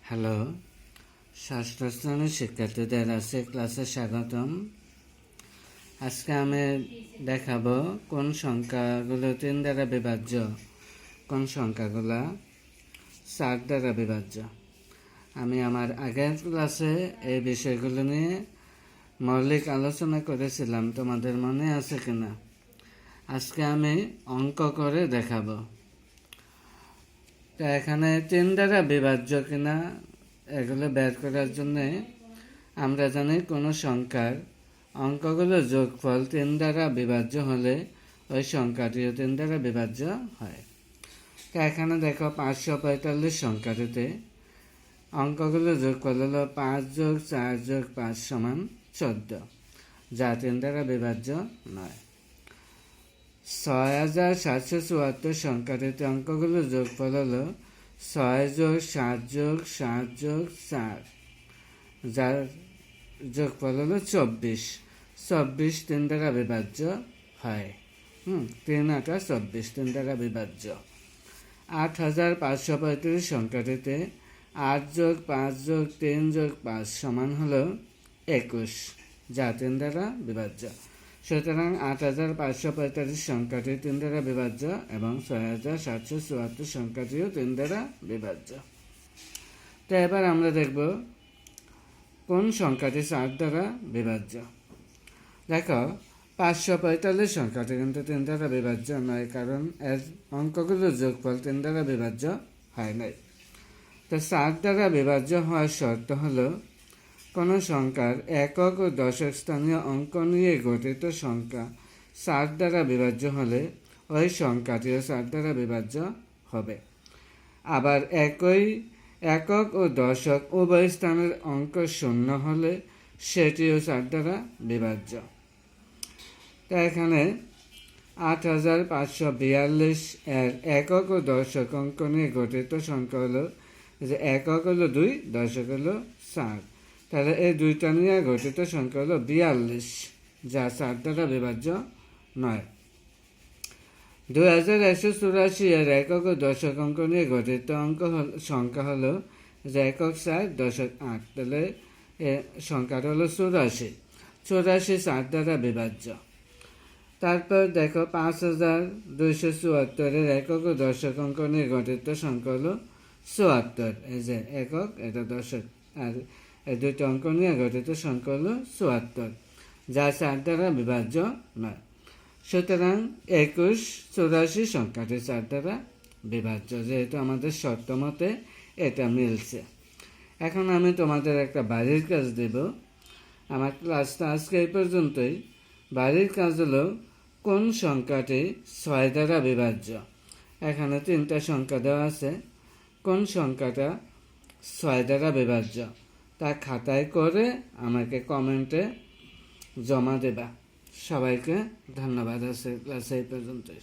Hello, ষষ্ঠ শ্রেণীর শিক্ষার্থীদের আছে ক্লাসে স্বাগতম। আজকে আমি দেখাবো কোন সংখ্যাগুলো 3 দ্বারা বিভাজ্য, কোন সংখ্যাগুলো 4 দ্বারা বিভাজ্য। আমি আমার আগের ক্লাসে এই বিষয়গুলো নিয়ে মৌলিক আলোচনা করেছিলাম, তোমাদের মনে আছে কিনা? আজকে আমি অঙ্ক করে দেখাবো। তো এখানে 3 দ্বারা বিভাজ্য কিনা এগুলো বের করার জন্য আমরা জানি কোনো সংখ্যার অঙ্কগুলো যোগফল 3 দ্বারা বিভাজ্য হলে ওই সংখ্যাটিও 3 দ্বারা বিভাজ্য হয়। তো এখানে দেখো 545 সংখ্যাটিতে অঙ্কগুলো যোগফল হলো 5 যোগ 4 যোগ 5 সমান 14, যা 3 দ্বারা বিভাজ্য নয়। 6774 সংখ্যাটিতে অঙ্কগুলো যোগফল হলো 6 যোগ 7 যোগ 7 যোগ 4, যার যোগফল হলো 24। 24 3 দ্বারা বিভাজ্য হয়। 3 8 24 3 দ্বারা বিভাজ্য। 8535 সংখ্যাটিতে 8 যোগ 5 যোগ 3 যোগ 5 সমান হলো 21, যা 3 দ্বারা বিভাজ্য। সুতরাং 8545 সংখ্যাটি 3 দ্বারা বিভাজ্য এবং 6774 সংখ্যাটিও 3 দ্বারা বিভাজ্য। তো এবার আমরা দেখব কোন সংখ্যাটি 4 দ্বারা বিভাজ্য। দেখো 545 সংখ্যাটি কিন্তু 3 দ্বারা বিভাজ্য নয়, কারণ এর অঙ্কগুলো যোগফল 3 দ্বারা বিভাজ্য হয় নাই। তো 4 দ্বারা বিভাজ্য হওয়ার শর্ত হলো কোনো সংখ্যার একক ও দশক স্থানীয় অঙ্ক নিয়ে গঠিত সংখ্যা 4 দ্বারা বিভাজ্য হলে ওই সংখ্যাটিও 4 দ্বারা বিভাজ্য হবে। আবার একই একক ও দশক উভয় স্থানের অঙ্ক শূন্য হলে সেটিও 4 দ্বারা বিভাজ্য। তো এখানে 8542 এর একক ও দশক অঙ্ক নিয়ে গঠিত সংখ্যা হলো যে একক হলো 2, দশক হলো 4, তাহলে এই দুইটা নিয়ে গঠিত সংখ্যা হলো 42, যা 4 দ্বারা বিভাজ্য নয়। 2184 এর একক ও দশক অঙ্ক নিয়ে গঠিত সংখ্যা হলো যে একক 4, দশক 8, তাহলে সংখ্যাটা হলো 84। 84 4 দ্বারা বিভাজ্য। তারপর দেখো 5274 এর একক ও দশক অঙ্ক নিয়ে গঠিত সংখ্যা হলো 74, এই যে একক এটা দশক, আর এই দুইটা অঙ্ক নিয়ে গঠিত সংখ্যা হলো 74, যা 4 দ্বারা বিভাজ্য নয়। সুতরাং 2184 সংখ্যাটি 4 দ্বারা বিভাজ্য, যেহেতু আমাদের শর্ত মতে এটা মিলছে। এখন আমি তোমাদের একটা বাড়ির কাজ দেব। আমার ক্লাসটা আজকে এই পর্যন্তই। বাড়ির কাজ হলো কোন সংখ্যাটি 6 দ্বারা বিভাজ্য। এখানে 3টা সংখ্যা দেওয়া আছে, কোন সংখ্যাটা 6 দ্বারা বিভাজ্য তা খাতায় করে আমাকে কমেন্টে জমা দেবা। সবাইকে ধন্যবাদ। আছে ক্লাসে এই পর্যন্তই।